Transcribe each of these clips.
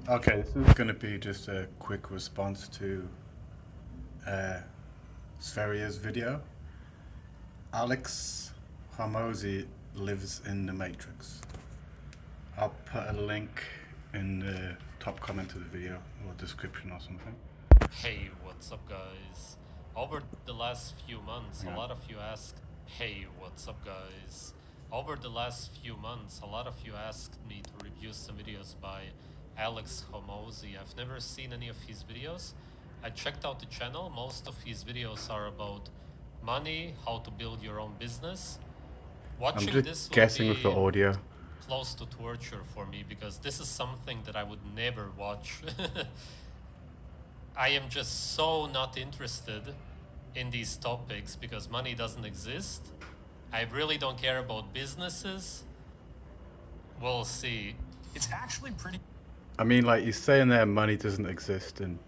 Okay, this is going to be just a quick response to uh, Spheria's video. Alex Hormozy lives in the Matrix. I'll put a link in the top comment of the video or description or something. Hey, what's up, guys? Over the last few months, Yeah. a lot of you asked, hey, what's up, guys? Over the last few months, a lot of you asked me to review some videos by Alex Hormozy. I've never seen any of his videos. I checked out the channel. Most of his videos are about money, how to build your own business. I'm Watching just this will guessing with the be audio. close to torture for me because this is something that I would never watch. I am just so not interested in these topics because money doesn't exist. I really don't care about businesses. We'll see. It's actually pretty I mean, like, you're saying there money doesn't exist and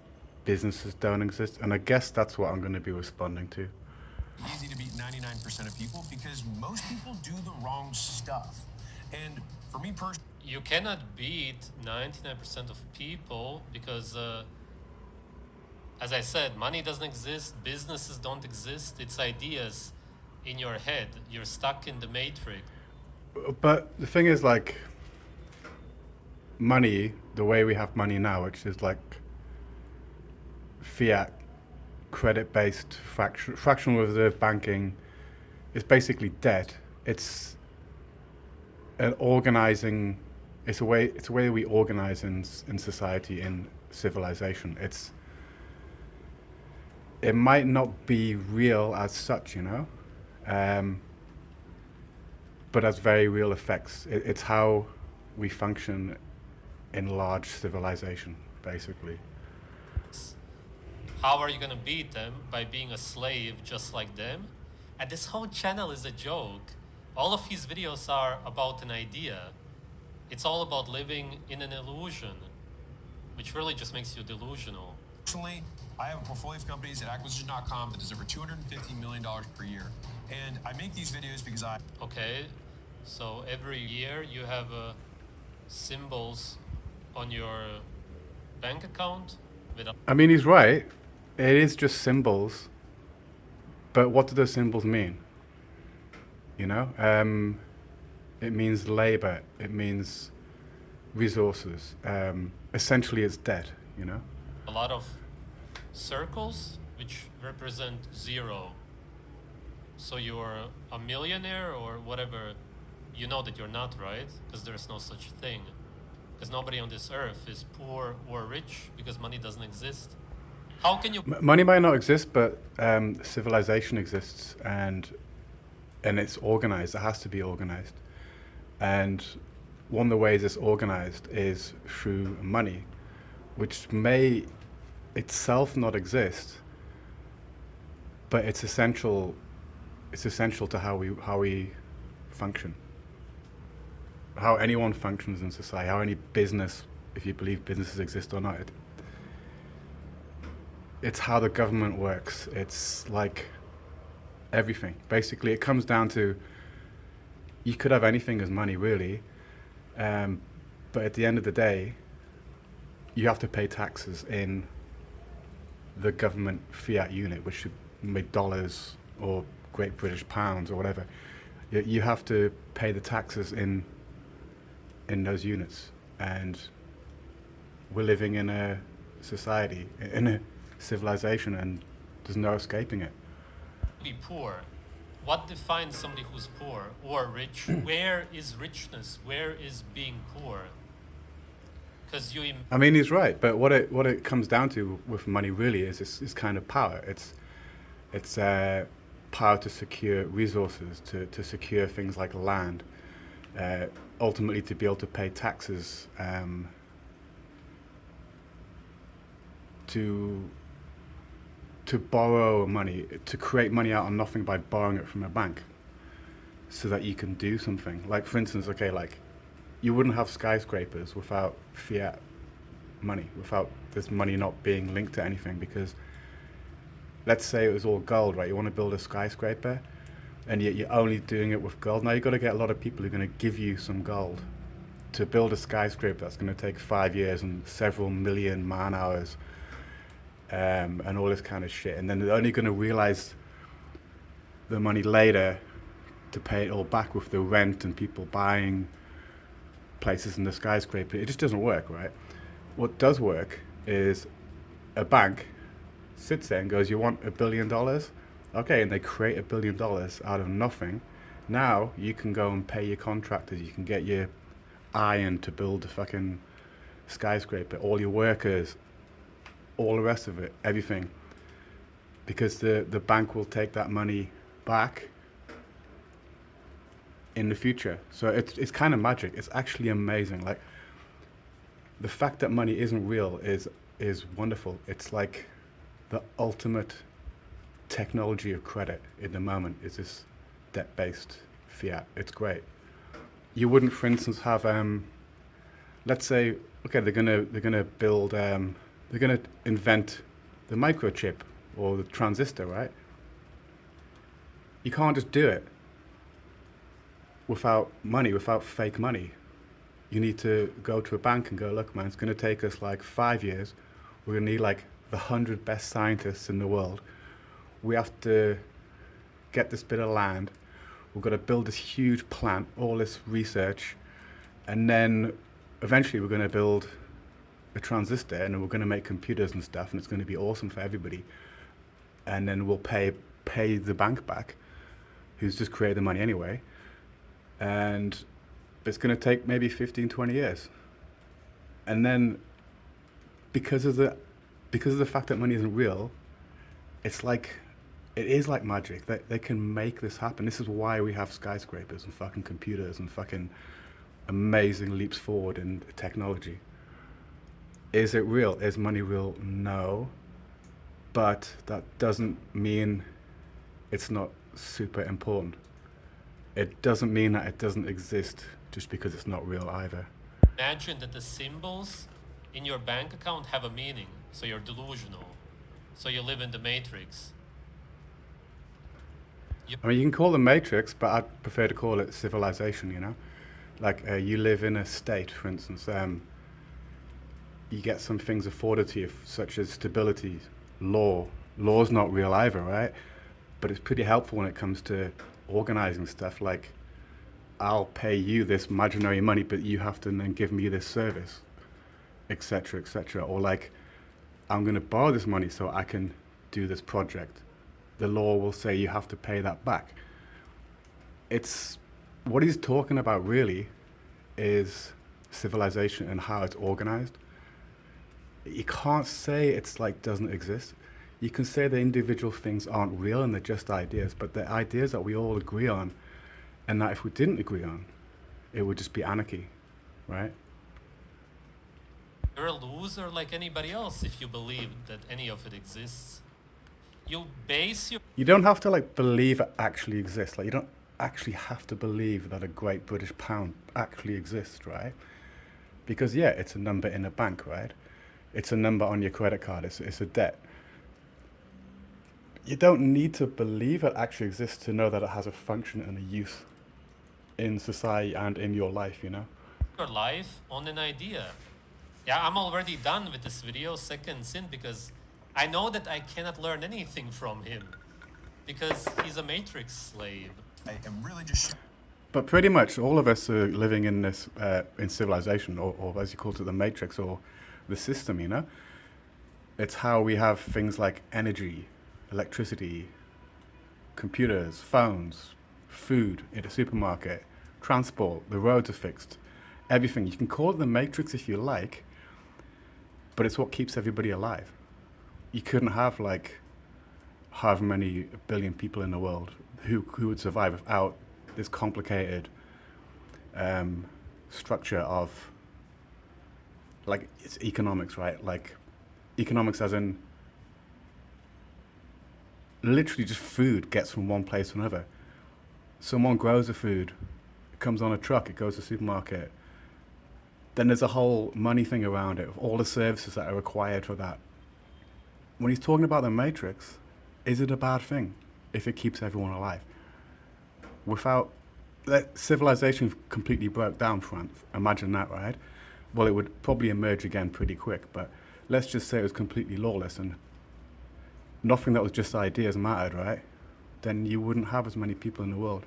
businesses don't exist, and I guess that's what I'm going to be responding to. easy to beat 99% of people because most people do the wrong stuff. And for me personally, You cannot beat 99% of people because, as I said, money doesn't exist, businesses don't exist, it's ideas in your head. You're stuck in the matrix. But the thing is, like, money, the way we have money now, which is like fiat, credit-based, fractional reserve banking, is basically debt. It's an organizing. It's a way we organize in society, in civilization. It might not be real as such, but has very real effects. It's how we function in large civilization, basically. How are you gonna beat them? By being a slave just like them? And this whole channel is a joke. All of his videos are about an idea. It's all about living in an illusion, which really just makes you delusional. I have a portfolio of companies at acquisition.com that does over $250 million per year. And I make these videos because Okay, so every year you have symbols on your bank account without. I mean, he's right. It is just symbols. But what do those symbols mean? It means labor. It means resources. Essentially, it's debt. A lot of circles which represent zero. So you're a millionaire or whatever. You know that you're not, right? Because there's no such thing. Because nobody on this earth is poor or rich because money doesn't exist. How can you? Money might not exist, but civilization exists, and it's organized. It has to be organized. And one of the ways it's organized is through money, which may itself not exist, but it's essential. It's essential to how we function, how anyone functions in society, how any business, if you believe businesses exist or not. It's how the government works. It's like everything. Basically, it comes down to you could have anything as money, really, but at the end of the day, you have to pay taxes in the government fiat unit, which should be dollars or Great British pounds or whatever. You have to pay the taxes in those units, and we're living in a society, in a civilization, and there's no escaping it. Be poor? What defines somebody who's poor or rich? Where is richness? Where is being poor? Because I mean, he's right, but what it comes down to with money really is kind of power. It's power to secure resources, to secure things like land, ultimately to be able to pay taxes, to borrow money, to create money out of nothing by borrowing it from a bank, so that you can do something. Like, for instance, like, you wouldn't have skyscrapers without fiat money, without this money not being linked to anything, because let's say it was all gold, right? You want to build a skyscraper, and yet you're only doing it with gold. Now you've got to get a lot of people who are going to give you some gold, to build a skyscraper that's going to take 5 years and several million man hours, and all this kind of shit. And then they're only going to realize the money later to pay it all back with the rent and people buying places in the skyscraper. It just doesn't work, right? What does work is a bank sits there and goes, you want $1 billion? Okay, and they create $1 billion out of nothing. Now you can go and pay your contractors, you can get your iron to build a fucking skyscraper, all your workers, all the rest of it, everything. Because the bank will take that money back in the future. So it's kind of magic. It's actually amazing. Like, the fact that money isn't real is wonderful. It's like the ultimate technology of credit in the moment is this debt-based fiat. It's great. You wouldn't, for instance, have let's say, okay, they're gonna build they're gonna invent the microchip or the transistor, right? You can't just do it without money, without fake money. You need to go to a bank and go, look, man, it's going to take us like 5 years. We're going to need like the 100 best scientists in the world. We have to get this bit of land. We've got to build this huge plant, all this research. And then eventually we're going to build a transistor and we're going to make computers and stuff, and it's going to be awesome for everybody. And then we'll pay the bank back, who's just created the money anyway. And it's going to take maybe 15, 20 years. And then because of the fact that money isn't real, it is like magic. They can make this happen. This is why we have skyscrapers and fucking computers and fucking amazing leaps forward in technology. Is it real? Is money real? No. But that doesn't mean it's not super important. It doesn't mean that it doesn't exist just because it's not real either. Imagine that the symbols in your bank account have a meaning, so you're delusional. So you live in the matrix. I mean, you can call it matrix, but I'd prefer to call it civilization, you know? Like, you live in a state, for instance. You get some things afforded to you, such as stability, law. Law's not real either, right? But it's pretty helpful when it comes to organizing stuff, like, I'll pay you this imaginary money, but you have to then give me this service, etc., etc. Or like, I'm going to borrow this money so I can do this project. The law will say you have to pay that back. It's what he's talking about really is civilization and how it's organized. You can't say it's like doesn't exist. You can say the individual things aren't real and they're just ideas, but they're ideas that we all agree on, and that if we didn't agree on, it would just be anarchy, right? You're a loser like anybody else if you believe that any of it exists. You base your... You don't have to like believe it actually exists. Like, you don't actually have to believe that a great British pound actually exists, right? Because yeah, it's a number in a bank, right? It's a number on your credit card. It's a debt. You don't need to believe it actually exists to know that it has a function and a use in society and in your life, you know? Your life on an idea. Yeah, I'm already done with this video, second sin, because I know that I cannot learn anything from him. Because he's a matrix slave. I am really just... But pretty much all of us are living in this, in civilization, or as you call it, the matrix, or the system, you know? It's how we have things like energy, electricity, computers, phones, food in a supermarket, transport, the roads are fixed, everything. You can call it the matrix if you like, but it's what keeps everybody alive. You couldn't have like however many billion people in the world who would survive without this complicated structure of, like, it's economics, right? Like, economics as in literally just food gets from one place to another. Someone grows the food, it comes on a truck, it goes to the supermarket. Then there's a whole money thing around it, all the services that are required for that. When he's talking about the matrix, is it a bad thing if it keeps everyone alive? Without That civilization completely broke down, France. Imagine that, right? Well, it would probably emerge again pretty quick, but let's just say it was completely lawless and nothing that was just ideas mattered, right? Then you wouldn't have as many people in the world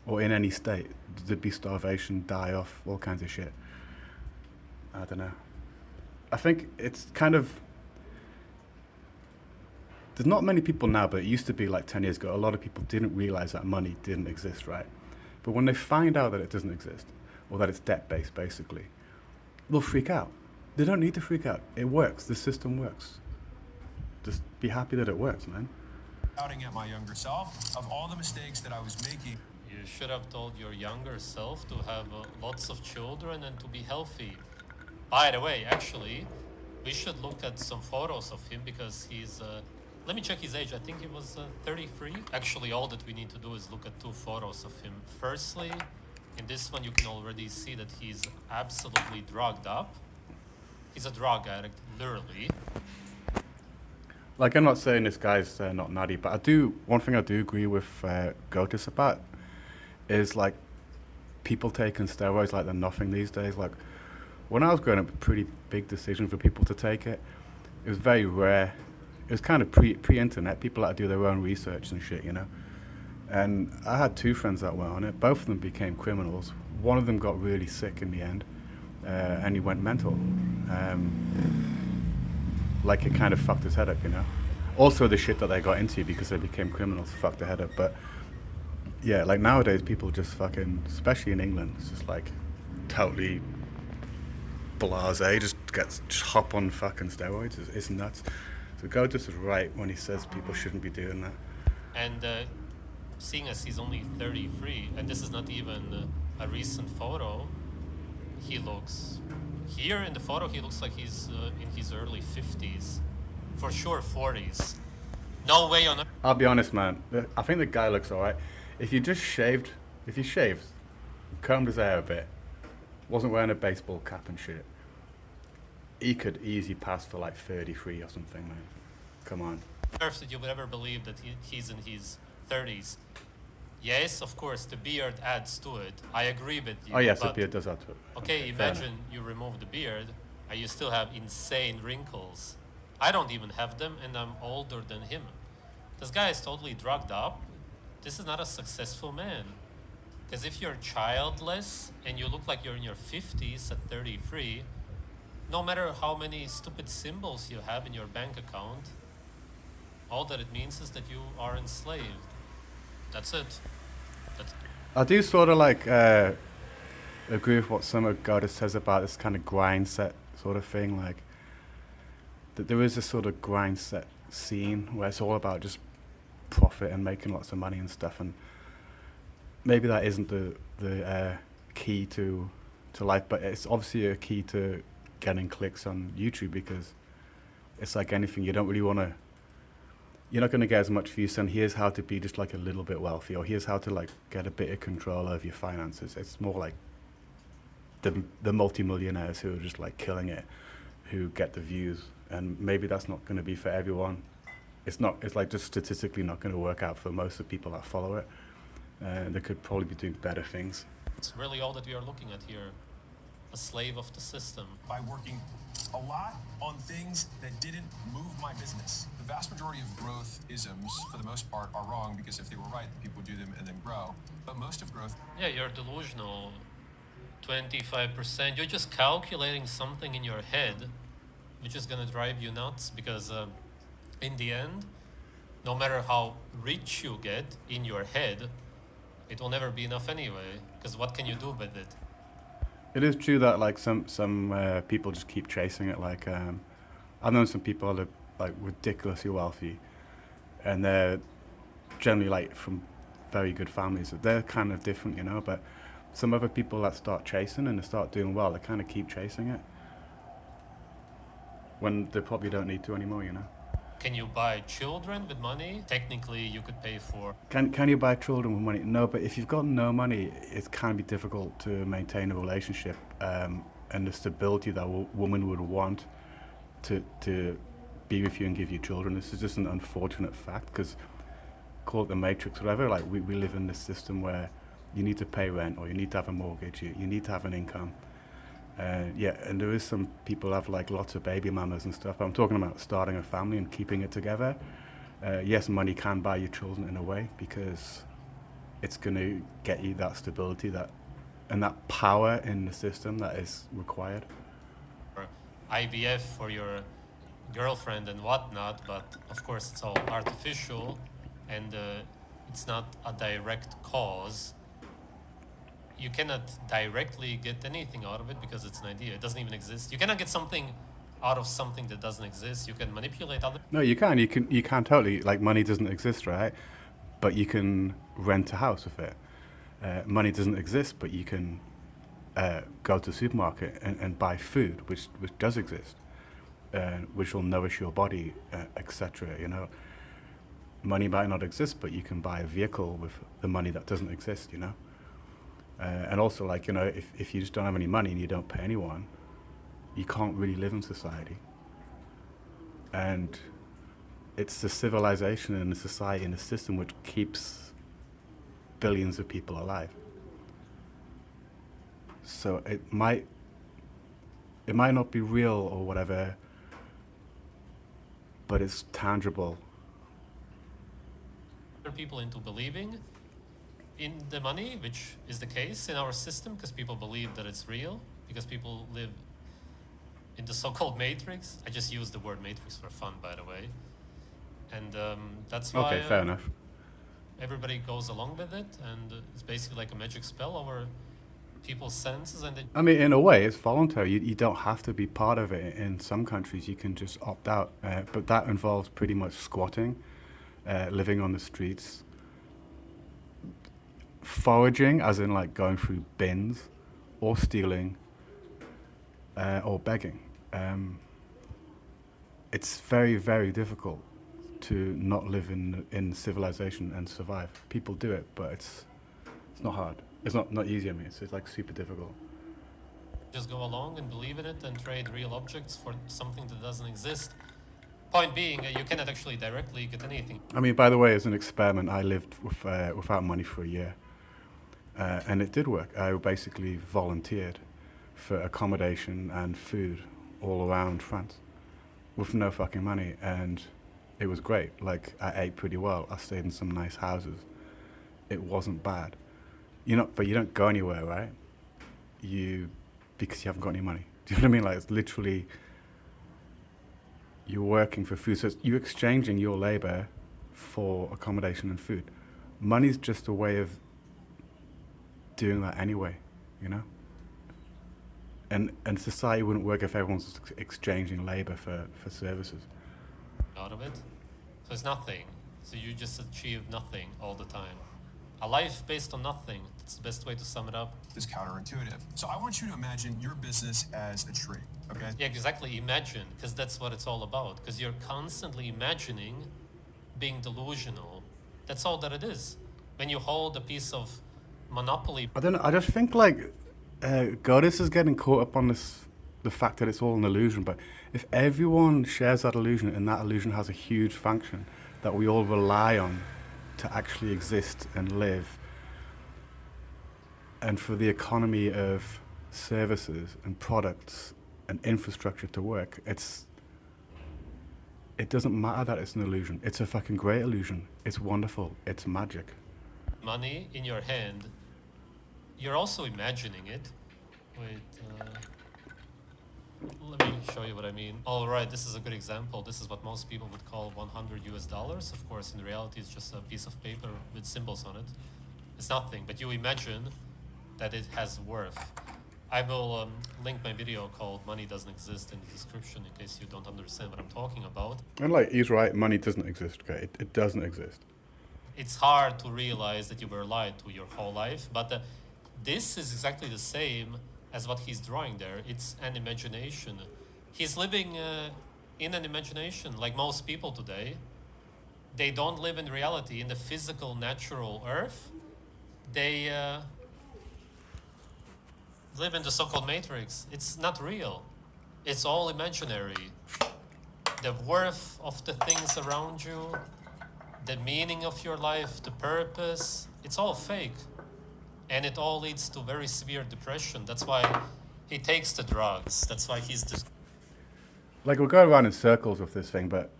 or in any state. There'd be starvation, die off, all kinds of shit. I don't know. I think it's kind of. There's not many people now, but it used to be like 10 years ago. A lot of people didn't realize that money didn't exist, right? But when they find out that it doesn't exist, or that it's debt-based, basically, they'll freak out. They don't need to freak out. It works. The system works. Just be happy that it works, man. Shouting at my younger self of all the mistakes that I was making. You should have told your younger self to have lots of children and to be healthy. By the way, actually, we should look at some photos of him because he's. Let me check his age. I think he was 33. Actually, all that we need to do is look at two photos of him. Firstly, in this one, you can already see that he's absolutely drugged up. He's a drug addict, literally. Like, I'm not saying this guy's not nutty, but one thing I do agree with GOATIS about is, like, people taking steroids like they're nothing these days. Like, when I was growing up, a pretty big decision for people to take it. It was very rare. It was kind of pre-internet. People had to do their own research and shit, you know. And I had two friends that went on it. Both of them became criminals. One of them got really sick in the end, and he went mental. Like, it kind of fucked his head up, you know. Also, the shit that they got into because they became criminals fucked their head up. But yeah, like nowadays, people just fucking, especially in England, it's just like totally blasé. Just hop on fucking steroids. It's nuts. So GOATIS is right when he says people shouldn't be doing that. And seeing as he's only 33, and this is not even a recent photo, he looks. Here in the photo, he looks like he's in his early 50s. For sure, 40s. No way on earth. I'll be honest, man. I think the guy looks alright. If you shaved, combed his hair a bit, wasn't wearing a baseball cap and shit, he could easily pass for like 33 or something, man. Come on. That you would ever believe that he's in his 30s. Yes, of course, the beard adds to it. I agree with you. Oh yes, the beard does add to it. Okay, imagine you remove the beard and you still have insane wrinkles. I don't even have them and I'm older than him. This guy is totally drugged up. This is not a successful man. Because if you're childless and you look like you're in your 50s at 33, no matter how many stupid symbols you have in your bank account, all that it means is that you are enslaved. That's it. I do sort of like agree with what some of GOATIS says about this kind of grind set sort of thing. Like, that there is a sort of grind set scene where it's all about just profit and making lots of money and stuff. And maybe that isn't the key to life, but it's obviously a key to getting clicks on YouTube, because it's like anything, you don't really want to, you're not going to get as much views on here's how to be just like a little bit wealthy, or here's how to like get a bit of control over your finances. It's more like the multimillionaires who are just like killing it, who get the views, and maybe that's not going to be for everyone. It's like just statistically not going to work out for most of the people that follow it. They could probably be doing better things. It's really all that we are looking at here. A slave of the system. By working a lot on things that didn't move my business. The vast majority of growth isms, for the most part, are wrong, because if they were right, people would do them and then grow. But most of growth... Yeah, you're delusional. 25%. You're just calculating something in your head, which is going to drive you nuts, because in the end, no matter how rich you get in your head, it will never be enough anyway, because what can you do with it? It is true that like some people just keep chasing it. Like I've known some people that are like ridiculously wealthy, and they're generally like from very good families. They're kind of different, you know. But some other people that start chasing and they start doing well, they kind of keep chasing it when they probably don't need to anymore, you know. Can you buy children with money? Technically, you could pay for... Can you buy children with money? No, but if you've got no money, it can be difficult to maintain a relationship and the stability that a woman would want to be with you and give you children. This is just an unfortunate fact, because call it the Matrix, whatever, like we live in this system where You need to pay rent, or you need to have a mortgage. You need to have an income. Yeah, and there is some people have like lots of baby mamas and stuff. But I'm talking about starting a family and keeping it together. Yes, money can buy your children in a way, because it's going to get you that stability, and that power in the system that is required. Or IVF for your girlfriend and whatnot, but of course it's all artificial, and it's not a direct cause. You cannot directly get anything out of it because it's an idea. It doesn't even exist. You cannot get something out of something that doesn't exist. You can manipulate other. No, you can. You can totally. Like, money doesn't exist, right? But you can rent a house with it. Money doesn't exist, but you can go to the supermarket and buy food, which does exist, which will nourish your body, etc. You know, money might not exist, but you can buy a vehicle with the money that doesn't exist. You know, and also, like, you know, if you just don't have any money and you don't pay anyone, you can't really live in society. And it's the civilization and the society and the system which keeps billions of people alive. So it might not be real or whatever, but it's tangible. People into believing in the money, which is the case in our system, because people believe that it's real, because people live in the so-called matrix. I just use the word matrix for fun, by the way. And that's why Okay, fair enough. everybody goes along with it, and it's basically like a magic spell over people's senses. And I mean, in a way, it's voluntary. You don't have to be part of it. In some countries, you can just opt out. But that involves pretty much squatting, living on the streets, foraging, as in like going through bins, or stealing, or begging. It's very, very difficult to not live in civilization and survive. People do it, but it's not hard. It's not easy. I mean, it's like super difficult. just go along and believe in it and trade real objects for something that doesn't exist. Point being, you cannot actually directly get anything. I mean, by the way, as an experiment, I lived without money for a year, and it did work. I basically volunteered for accommodation and food all around France with no fucking money, and it was great. Like, I ate pretty well. I stayed in some nice houses. It wasn't bad. But you don't go anywhere, right? Because you haven't got any money. Do you know what I mean? Like, it's literally, you're working for food. So you're exchanging your labor for accommodation and food. Money's just a way of doing that anyway, you know? And society wouldn't work if everyone's exchanging labor for services. Out of it. So it's nothing. So you just achieve nothing all the time. A life based on nothing. That's the best way to sum it up. Is counterintuitive. So I want you to imagine your business as a tree, okay? Yeah, exactly. Imagine, because that's what it's all about. Because you're constantly imagining being delusional. That's all that it is. When you hold a piece of Monopoly. I don't know. I just think like GOATIS is getting caught up on the fact that it's all an illusion. But if everyone shares that illusion, and that illusion has a huge function that we all rely on to actually exist and live, and for the economy of services and products and infrastructure to work, it doesn't matter that it's an illusion. It's a fucking great illusion. It's wonderful. It's magic. Money in your hand, you're also imagining it. Wait, let me show you what I mean. All right, this is a good example. This is what most people would call $100. Of course, in reality, it's just a piece of paper with symbols on it. It's nothing, but you imagine that it has worth. I will link my video called Money Doesn't Exist in the description in case you don't understand what I'm talking about. And like, he's right, money doesn't exist, okay? It doesn't exist. It's hard to realize that you were lied to your whole life, but this is exactly the same as what he's drawing there. It's an imagination. He's living in an imagination, like most people today. They don't live in reality, in the physical, natural earth. They live in the so-called matrix. It's not real. It's all imaginary. The worth of the things around you, the meaning of your life, the purpose, it's all fake. and it all leads to very severe depression. That's why he takes the drugs. That's why he's Like, we'll go around in circles with this thing, but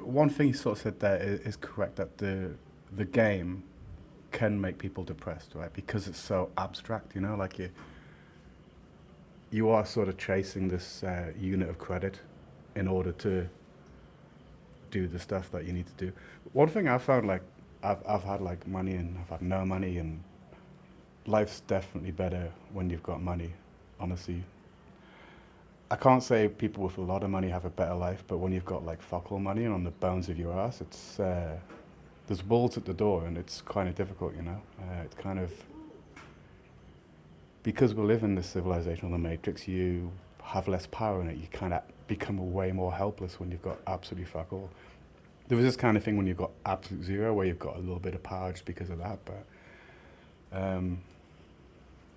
one thing you sort of said there is correct, that the game can make people depressed, right? Because it's so abstract, you know, like you are sort of chasing this unit of credit in order to do the stuff that you need to do. One thing I've found, like, I've had like money and I've had no money, and life's definitely better when you've got money, honestly. I can't say people with a lot of money have a better life, but when you've got like fuck all money and on the bones of your ass, it's there's balls at the door, and it's kind of difficult, you know. It's kind of, because we live in this civilization of the Matrix, you have less power in it. You kind of become way more helpless when you've got absolutely fuck all. There was this kind of thing when you've got absolute zero, where you've got a little bit of power just because of that. But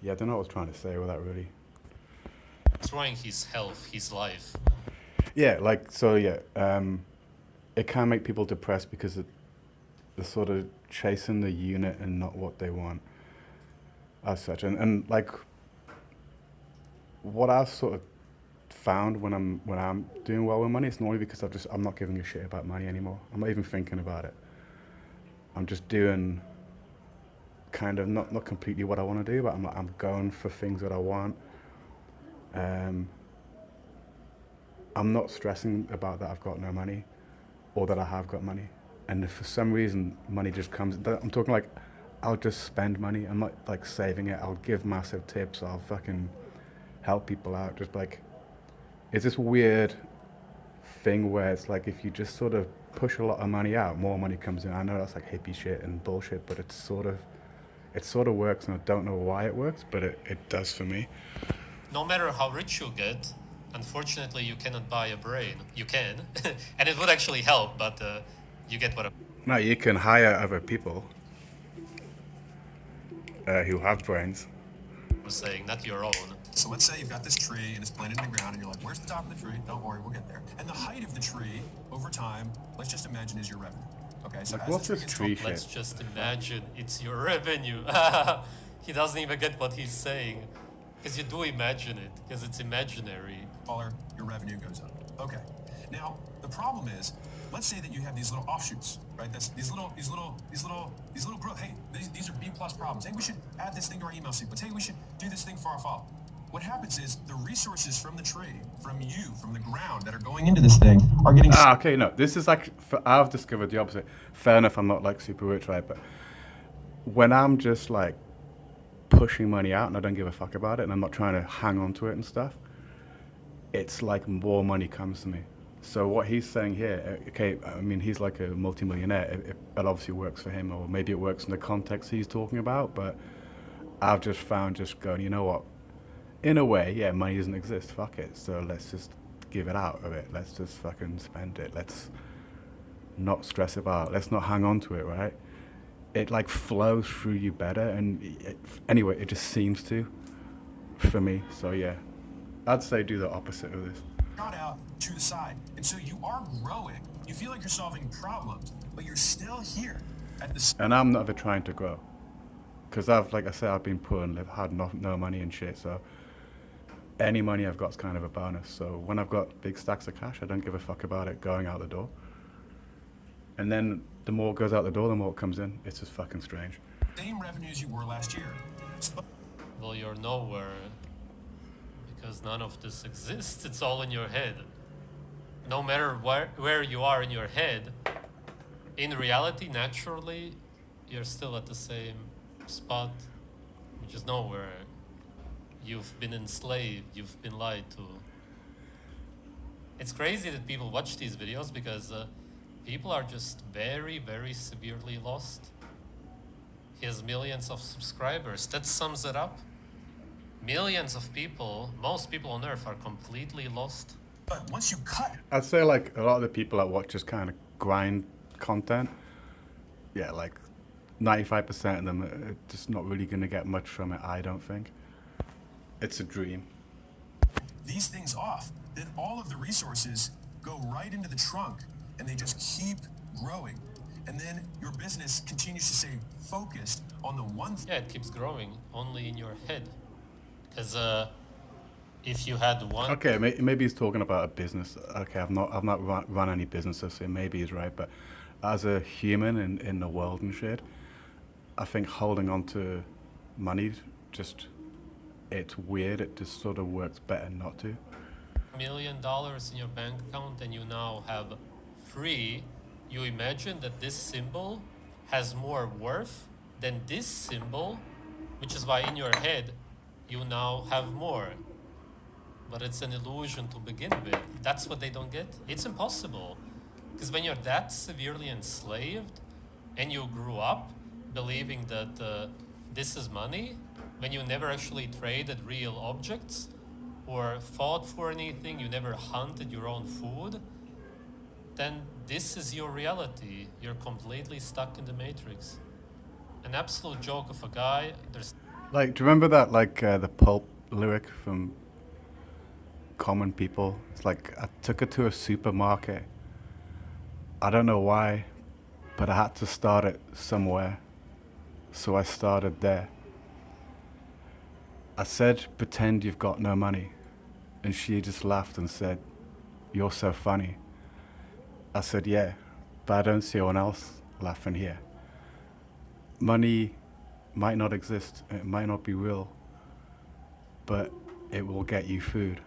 yeah, I don't know what I was trying to say with that, really. destroying his health, his life. Yeah, like, so yeah, it can make people depressed because they're sort of chasing the unit and not what they want as such. And like, what I've sort of found when I'm doing well with money, it's normally because I'm not giving a shit about money anymore. I'm not even thinking about it. I'm just doing kind of not completely what I want to do, but I'm going for things that I want. I'm not stressing about that I've got no money or that I have got money. And if for some reason money just comes, I'm talking like, I'll just spend money. I'm not like saving it. I'll give massive tips. I'll fucking help people out. Just like, it's this weird thing where it's like, if you just sort of push a lot of money out, more money comes in. I know that's like hippie shit and bullshit, but it sort of works, and I don't know why it works, but it does for me. No matter how rich you get, unfortunately, you cannot buy a brain. You can, and it would actually help, but you get what I'm... No, you can hire other people who have brains. saying, not your own. So let's say you've got this tree and it's planted in the ground, and you're like, where's the top of the tree? Don't worry, we'll get there. And the height of the tree over time, let's just imagine, is your revenue. Okay, so Like, as what's the this gets tree taller- Let's shit? just imagine it's your revenue. He doesn't even get what he's saying. Because you do imagine it, because it's imaginary. taller, your revenue goes up. Okay. Now, the problem is, let's say that you have these little offshoots, right? That's these little growth. Hey, these are B+ problems. Hey, we should add this thing to our email sequence. Hey, we should do this thing for our follow. What happens is the resources from the tree, from you, from the ground that are going into this thing are getting... Okay, no, this is like, I've discovered the opposite. Fair enough, I'm not like super rich, right? But when I'm just like pushing money out and I don't give a fuck about it and I'm not trying to hang on to it and stuff, it's like more money comes to me. So what he's saying here, okay, I mean, he's like a multimillionaire. It obviously works for him, or maybe it works in the context he's talking about, but I've just found just going, you know what? In a way, yeah, money doesn't exist. Fuck it. So let's just give it out of it. Let's just fucking spend it. Let's not stress about it. Let's not hang on to it, right? It like flows through you better. And anyway, it just seems to for me. So yeah, I'd say do the opposite of this. Got out to the side. And so you are growing. You feel like you're solving problems, but you're still here at the... And I'm never trying to grow. Because like I said, I've been poor and I've had no money and shit. So any money I've got is kind of a bonus. So when I've got big stacks of cash, I don't give a fuck about it going out the door. And then the more it goes out the door, the more it comes in. It's just fucking strange. Same revenues you were last year. Well, you're nowhere. Because none of this exists. It's all in your head. No matter where you are in your head, in reality, naturally, you're still at the same spot, which is nowhere. You've been enslaved, you've been lied to. It's crazy that people watch these videos because people are just very, very severely lost. He has millions of subscribers. That sums it up. Millions of people, most people on Earth are completely lost. But once you cut... I'd say like a lot of the people that watch just kind of grind content. Yeah, like 95% of them are just not really going to get much from it, I don't think. It's a dream. These things off, then all of the resources go right into the trunk, and they just keep growing. And then your business continues to stay focused on the one thing. Yeah, it keeps growing only in your head. Because if you had one, Okay, maybe he's talking about a business. Okay, I've not run any businesses, so maybe he's right. But as a human in the world and shit, I think holding on to money just it's weird. It just sort of works better not to. $1 million in your bank account and you now have free, you imagine that this symbol has more worth than this symbol, which is why in your head you now have more. But it's an illusion to begin with. That's what they don't get. It's impossible. Because when you're that severely enslaved and you grew up believing that this is money, when you never actually traded real objects or fought for anything, you never hunted your own food, then this is your reality. You're completely stuck in the matrix. An absolute joke of a guy. There's Like, do you remember that the pulp lyric from Common People? It's like I took her to a supermarket. I don't know why, but I had to start it somewhere, so I started there. I said, pretend you've got no money, and she just laughed and said, you're so funny. I said, yeah, but I don't see anyone else laughing here. Money might not exist, it might not be real, but it will get you food.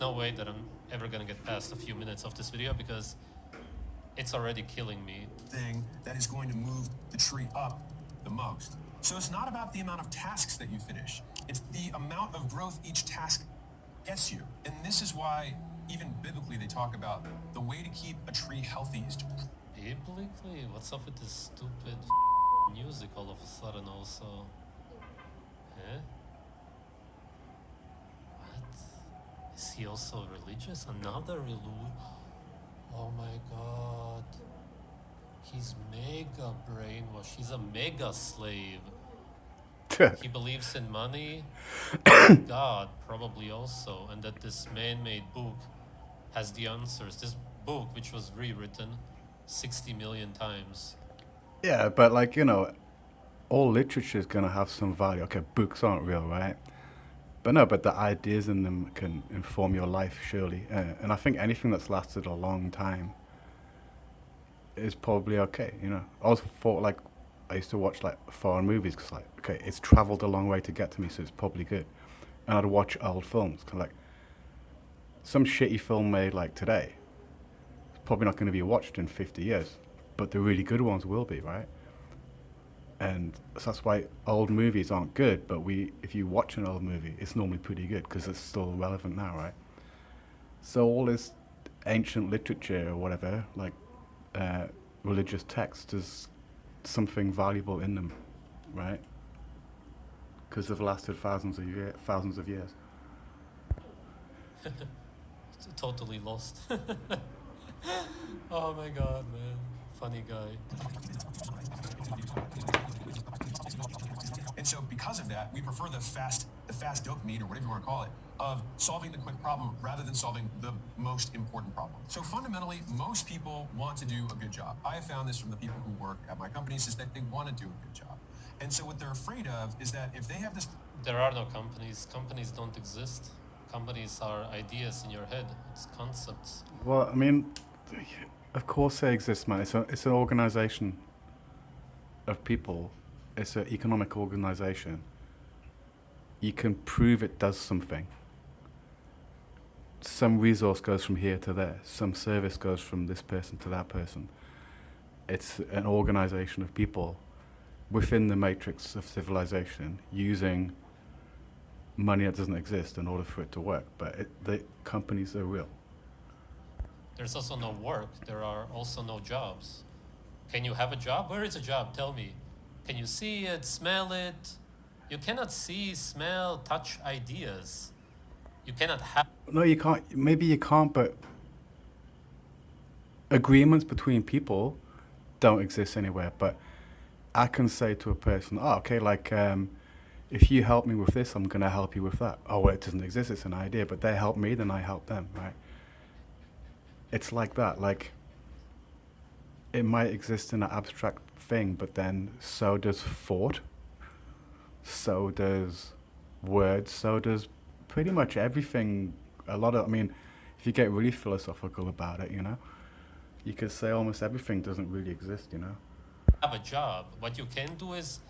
no way that I'm ever gonna get past a few minutes of this video because it's already killing me. Thing that is going to move the tree up the most. So it's not about the amount of tasks that you finish. It's the amount of growth each task gets you. And this is why, even biblically, they talk about the way to keep a tree healthy is to... Biblically? What's up with this stupid music all of a sudden also? Eh? What? Is he also religious? Another religion? Oh my god. He's mega brainwashed. He's a mega slave. He believes in money, God probably also, and that this man-made book has the answers. This book, which was rewritten 60 million times. Yeah, but all literature is going to have some value. Okay, books aren't real, right? But no, but the ideas in them can inform your life, surely. And I think anything that's lasted a long time is probably okay, I also thought, I used to watch, foreign movies, because, okay, it's traveled a long way to get to me, so it's probably good. And I'd watch old films, because, some shitty film made, today, it's probably not going to be watched in 50 years. But the really good ones will be, right? And so that's why old movies aren't good, but if you watch an old movie, it's normally pretty good because it's still relevant now, right? So all this ancient literature or whatever, religious text, there's something valuable in them, right? Because they've lasted thousands of years. Totally lost. Oh my god, man. Funny guy. And so because of that, we prefer the fast dopamine, or whatever you want to call it, of solving the quick problem rather than solving the most important problem. So fundamentally, most people want to do a good job. I have found this from the people who work at my companies, is that they want to do a good job. And so what they're afraid of is that if they have this... There are no companies. Companies don't exist. Companies are ideas in your head. It's concepts. Well, I mean, of course they exist, man. It's an organization of people. It's an economic organization. You can prove it does something. Some resource goes from here to there. Some service goes from this person to that person. It's an organization of people within the matrix of civilization using money that doesn't exist in order for it to work. But the companies are real. There's also no work. There are also no jobs. Can you have a job? Where is a job? Tell me. Can you see it, smell it? You cannot see, smell, touch ideas. You cannot have... No, you can't. Maybe you can't, but agreements between people don't exist anywhere. But I can say to a person, oh, okay, if you help me with this, I'm going to help you with that. Oh, well, it doesn't exist, it's an idea, but they help me, then I help them, right? It's like that. it might exist in an abstract thing, but then so does thought, so does words, so does pretty much everything. I mean, if you get really philosophical about it, you could say almost everything doesn't really exist. Have a job. What you can do is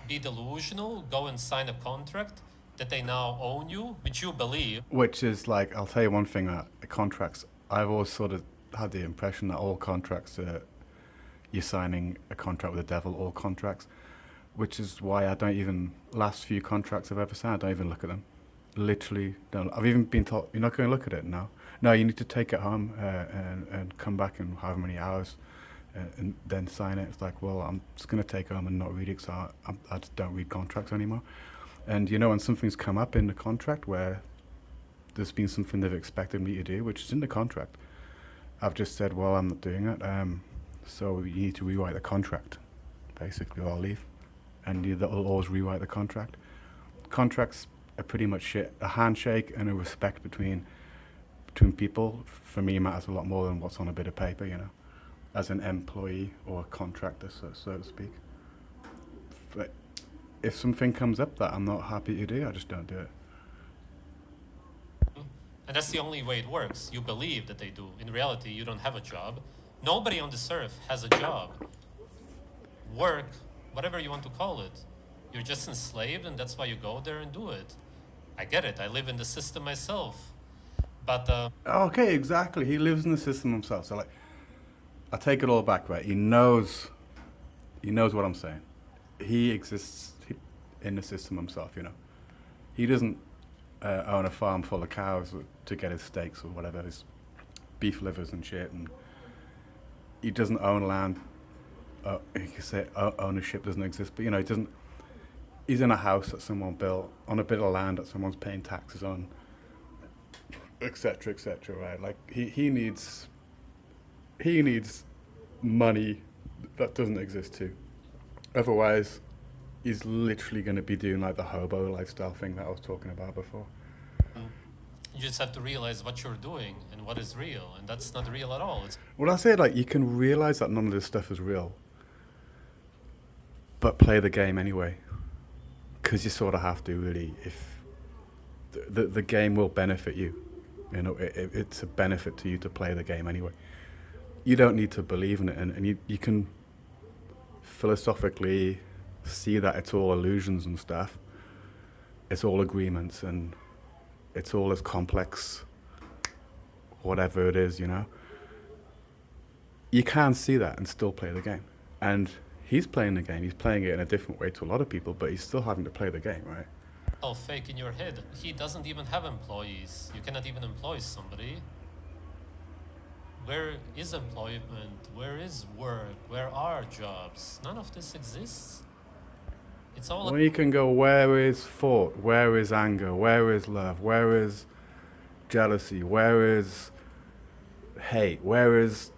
be delusional, go and sign a contract that they now own you, which you believe. Which is like, I'll tell you one thing, contracts, I've always sort of had the impression that all contracts are, you're signing a contract with the devil, all contracts, which is why I don't even, last few contracts I've ever signed, I don't even look at them. Literally don't. I've even been told, you're not going to look at it now. No, you need to take it home and come back in however many hours and then sign it. It's like, well, I'm just going to take it home and not read it, so I just don't read contracts anymore. And when something's come up in the contract where there's been something they've expected me to do, which is in the contract, I've just said, well, I'm not doing it, so you need to rewrite the contract, basically, or I'll leave. And they'll always rewrite the contract. Contracts are pretty much shit. A handshake and a respect between people, for me, matters a lot more than what's on a bit of paper, as an employee or a contractor, so to speak. But if something comes up that I'm not happy to do, I just don't do it. And that's the only way it works. You believe that they do. In reality, you don't have a job. Nobody on this earth has a job. Work, whatever you want to call it. You're just enslaved, and that's why you go there and do it. I get it. I live in the system myself. But okay, exactly. He lives in the system himself. So I take it all back, right? He knows what I'm saying. He exists in the system himself. He doesn't own a farm full of cows to get his steaks or whatever, his beef livers and shit, and he doesn't own land. You could say ownership doesn't exist, but he doesn't. He's in a house that someone built on a bit of land that someone's paying taxes on, etc., etc. Right? Like he needs money that doesn't exist too. Otherwise, he's literally going to be doing like the hobo lifestyle thing that I was talking about before. you just have to realize what you're doing and what is real, and that's not real at all. Well, I say you can realize that none of this stuff is real, but play the game anyway, because you sort of have to, really. If the game will benefit you, it's a benefit to you to play the game anyway. You don't need to believe in it, and you can philosophically see that it's all illusions and stuff. It's all agreements, and it's all as complex, whatever it is, You can see that and still play the game. And he's playing the game. He's playing it in a different way to a lot of people, but he's still having to play the game, right? All fake in your head. He doesn't even have employees. You cannot even employ somebody. Where is employment? Where is work? Where are jobs? None of this exists. It's all... Well, you can go, where is thought? Where is anger? Where is love? Where is jealousy? Where is hate? Where is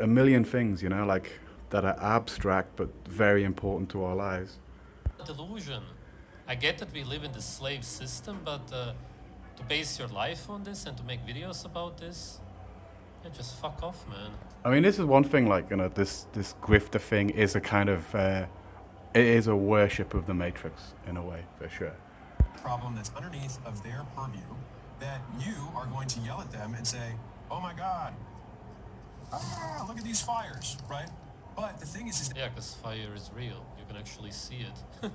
a million things, that are abstract but very important to our lives? Delusion. I get that we live in the slave system, but to base your life on this and to make videos about this, yeah, just fuck off, man. I mean, this is one thing, this grifter thing is a kind of... it is a worship of the Matrix, in a way, for sure. Problem that's underneath of their purview that you are going to yell at them and say, oh my God, look at these fires, right? But the thing is yeah, because fire is real. You can actually see it.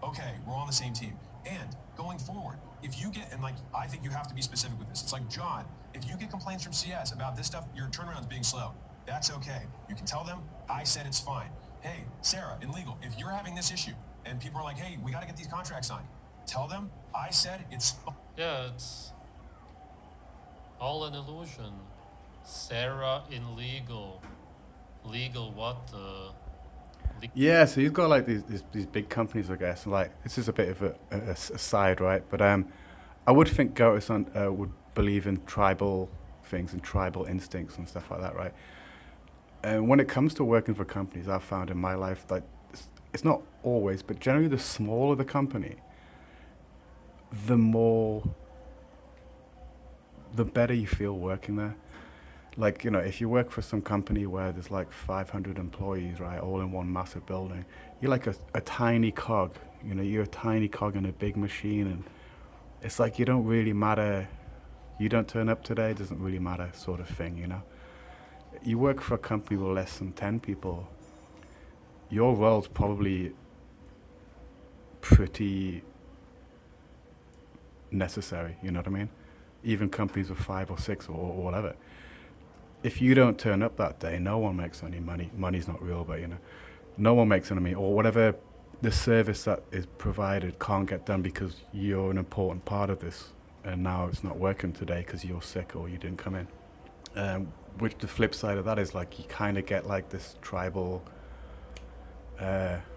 Okay, we're on the same team. And going forward, if you get, and I think you have to be specific with this. It's like, John, if you get complaints from CS about this stuff, your turnaround's being slow. That's okay. You can tell them, I said it's fine. Hey, Sarah, in legal, if you're having this issue and people are like, hey, we got to get these contracts signed, tell them, I said it's fine. Yeah, it's all an illusion. Sarah in legal. Legal what? Yeah, so you've got these big companies, I guess. This is a bit of a side, right? But I would think GOATIS would believe in tribal things and tribal instincts and stuff like that, right? And when it comes to working for companies, I've found in my life that it's not always, but generally the smaller the company, the more the better you feel working there. Like, you know, if you work for some company where there's like 500 employees, right, all in one massive building, you're like a tiny cog. You know, you're a tiny cog in a big machine, and it's like you don't really matter. You don't turn up today, it doesn't really matter, sort of thing, you know. You work for a company with less than 10 people, your role's probably pretty necessary, you know what I mean? Even companies with 5 or 6 or whatever. If you don't turn up that day, no one makes any money. Money's not real, but you know, no one makes any money, or whatever the service that is provided can't get done because you're an important part of this, and now it's not working today because you're sick or you didn't come in. Which the flip side of that is like you kind of get like this tribal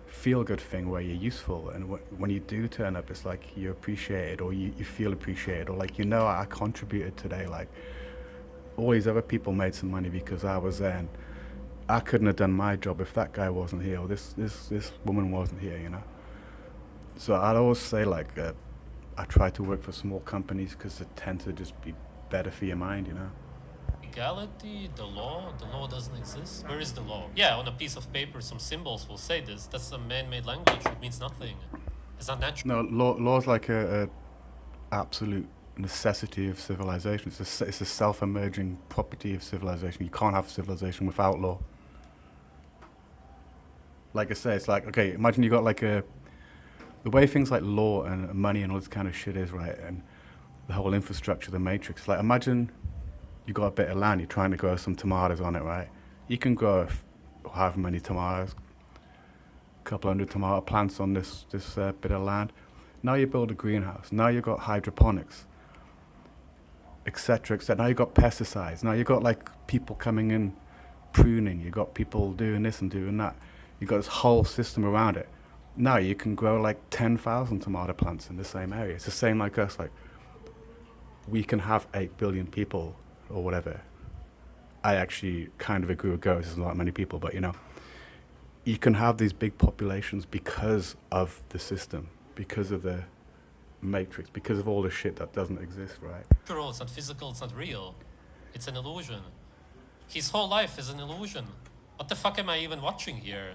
feel-good thing where you're useful, and when you do turn up, it's like you're appreciated, or you feel appreciated, or like, you know, I contributed today. Like, all these other people made some money because I was there, and I couldn't have done my job if that guy wasn't here, or this woman wasn't here, you know. So I'd always say, like, I try to work for small companies because they tend to just be better for your mind, you know. Legality, the law doesn't exist. Where is the law? Yeah, on a piece of paper, some symbols will say this. That's a man-made language. It means nothing. It's not natural. No, law's like a absolute necessity of civilization. It's a self-emerging property of civilization. You can't have civilization without law. Like I say, it's like, okay, imagine you got like the way things like law and money and all this kind of shit is, right, and the whole infrastructure, the matrix. Like, imagine you got a bit of land, you're trying to grow some tomatoes on it, right? You can grow however many tomatoes, a couple hundred tomato plants on this bit of land. Now you build a greenhouse. Now you've got hydroponics, etc., etc. Now you've got pesticides. Now you've got like people coming in pruning. You've got people doing this and doing that. You've got this whole system around it. Now you can grow like 10,000 tomato plants in the same area. It's the same like us. Like, we can have 8 billion people or whatever. I actually kind of agree with GOATIS. There's not many people, but you know, you can have these big populations because of the system, because of the matrix, because of all the shit that doesn't exist, right? It's not physical, it's not real. It's an illusion. His whole life is an illusion. What the fuck am I even watching here?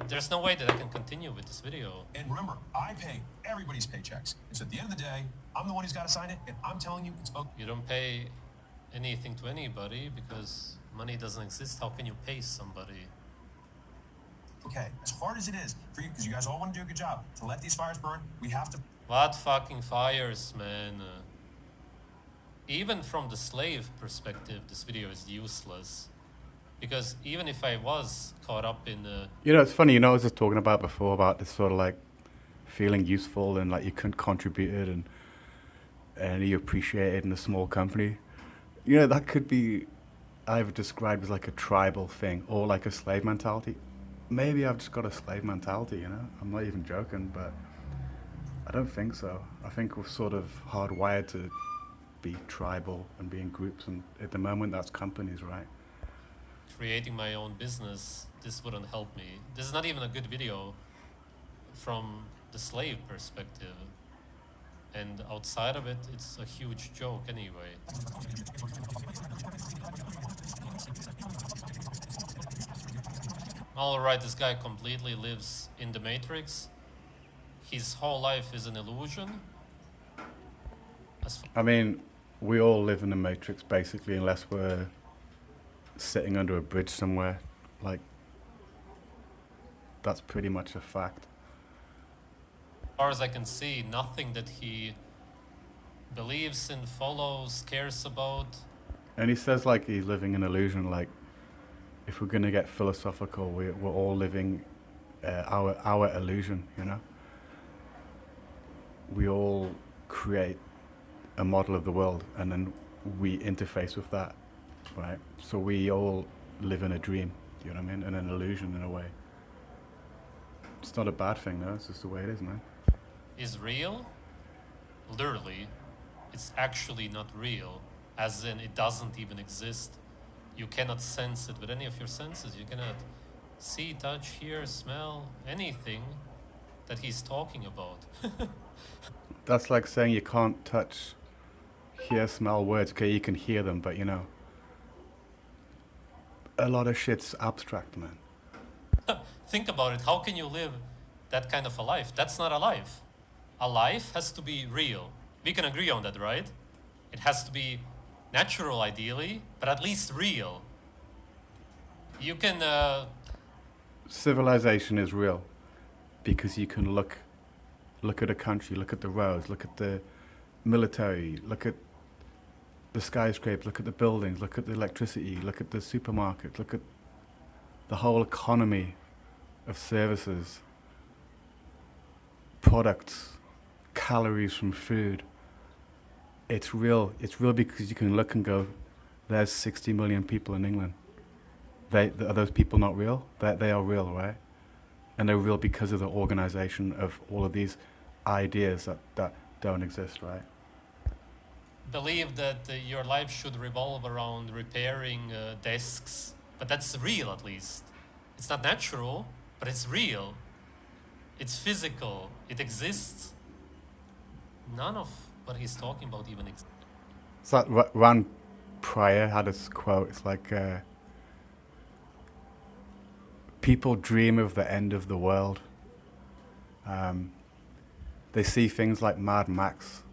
There's no way that I can continue with this video. And remember, I pay everybody's paychecks. And so at the end of the day, I'm the one who's got to sign it, and I'm telling you it's okay. You don't pay anything to anybody because money doesn't exist. How can you pay somebody? Okay, as hard as it is for you, because you guys all want to do a good job, to let these fires burn, we have to... What fucking fires, man? Even from the slave perspective, this video is useless. Because even if I was caught up in... You know, it's funny, you know, I was just talking about before about this sort of like feeling useful and like you contributed and you appreciated in a small company. You know, that could be either described as like a tribal thing or like a slave mentality. Maybe I've just got a slave mentality, you know? I'm not even joking, but I don't think so. I think we're sort of hardwired to be tribal and be in groups, and at the moment that's companies, right? Creating my own business, this wouldn't help me. This is not even a good video from the slave perspective. And outside of it, it's a huge joke anyway. Alright, this guy completely lives in the Matrix. His whole life is an illusion. I mean, we all live in the Matrix basically, unless we're sitting under a bridge somewhere. Like, that's pretty much a fact. As far as I can see, nothing that he believes in, follows, cares about. And he says like he's living an illusion. Like, if we're gonna get philosophical, we're all living our illusion, you know? We all create a model of the world and then we interface with that, right? So we all live in a dream, you know what I mean? And an illusion in a way. It's not a bad thing though, it's just the way it is, man. Is real? Literally, it's actually not real, as in it doesn't even exist. You cannot sense it with any of your senses. You cannot see, touch, hear, smell, anything that he's talking about. That's like saying you can't touch, hear, smell words. Okay, you can hear them, but you know, a lot of shit's abstract, man. Think about it. How can you live that kind of a life? That's not a life. A life has to be real. We can agree on that, right? It has to be natural, ideally, but at least real. You can. Civilization is real because you can look at a country, look at the roads, look at the military, look at the skyscrapers, look at the buildings, look at the electricity, look at the supermarket, look at the whole economy of services, products, calories from food. It's real. It's real because you can look and go, there's 60 million people in England. Are those people not real? They are real, right? And they're real because of the organization of all of these ideas that don't exist, right? Believe that your life should revolve around repairing desks, but that's real at least. It's not natural, but it's real. It's physical. It exists. None of what he's talking about even exists. It's like Ron Pryor had this quote. It's like, people dream of the end of the world. They see things like Mad Max,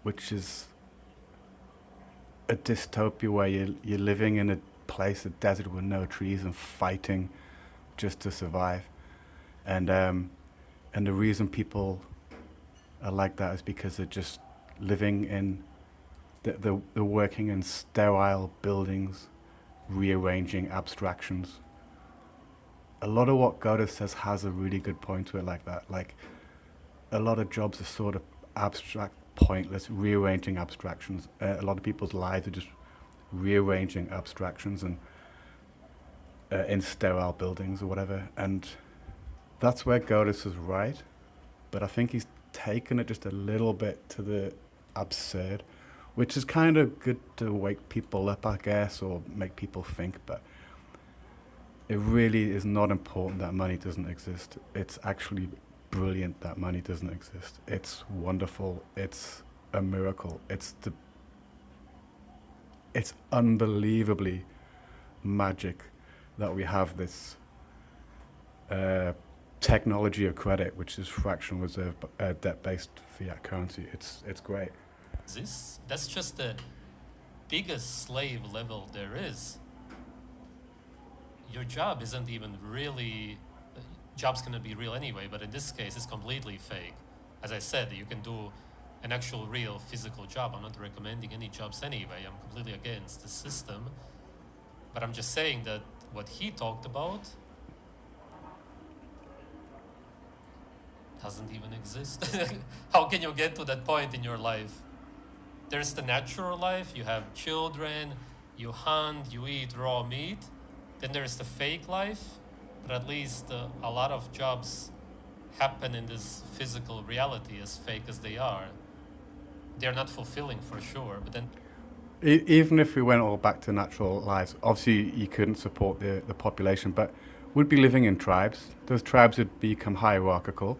which is a dystopia where you're living in a place, a desert with no trees, and fighting just to survive. And the reason people are like that is because they're just living in, they're working in sterile buildings, rearranging abstractions. A lot of what GOATIS says has a really good point to it like that. Like, a lot of jobs are sort of abstract, pointless, rearranging abstractions. A lot of people's lives are just rearranging abstractions and in sterile buildings or whatever. And that's where GOATIS is right. But I think he's taken it just a little bit to the absurd, which is kind of good to wake people up, I guess, or make people think. But it really is not important that money doesn't exist. It's actually brilliant that money doesn't exist. It's wonderful. It's a miracle. It's unbelievably magic that we have this technology of credit, which is fractional reserve debt-based fiat currency. It's great. That's just the biggest slave level there is. Your job isn't even really, job's gonna be real anyway, but in this case it's completely fake. As I said, you can do an actual real physical job. I'm not recommending any jobs anyway. I'm completely against the system. But I'm just saying that what he talked about doesn't even exist. How can you get to that point in your life? There's the natural life, you have children, you hunt, you eat raw meat. Then there's the fake life, but at least a lot of jobs happen in this physical reality, as fake as they are. They're not fulfilling for sure, but then... Even if we went all back to natural lives, obviously you couldn't support the population, but we'd be living in tribes. Those tribes would become hierarchical.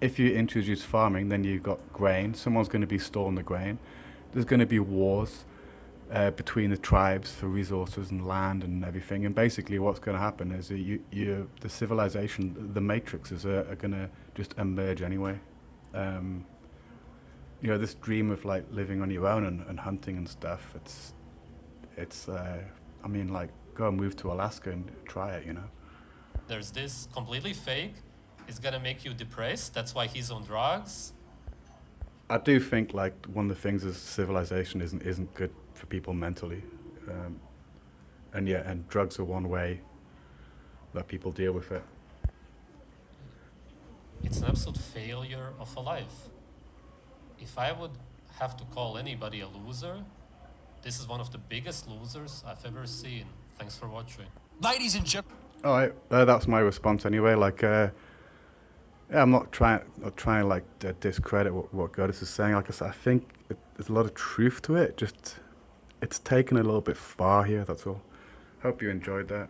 If you introduce farming, then you've got grain. Someone's going to be storing the grain. There's going to be wars between the tribes for resources and land and everything. And basically what's going to happen is the civilization, the matrices are going to just emerge anyway. You know, this dream of like living on your own and hunting and stuff, it's I mean, like, go and move to Alaska and try it, you know. There's this completely fake. It's gonna make you depressed. That's why he's on drugs. I do think like one of the things is civilization isn't good for people mentally, and drugs are one way that people deal with it. It's an absolute failure of a life. If I would have to call anybody a loser, this is one of the biggest losers I've ever seen. Thanks for watching. Ladies and gentlemen. All right, that's my response anyway. Like, yeah, I'm not trying to like discredit what GOATIS is saying. Like I said, I think there's a lot of truth to it. Just it's taken a little bit far here. That's all. Hope you enjoyed that.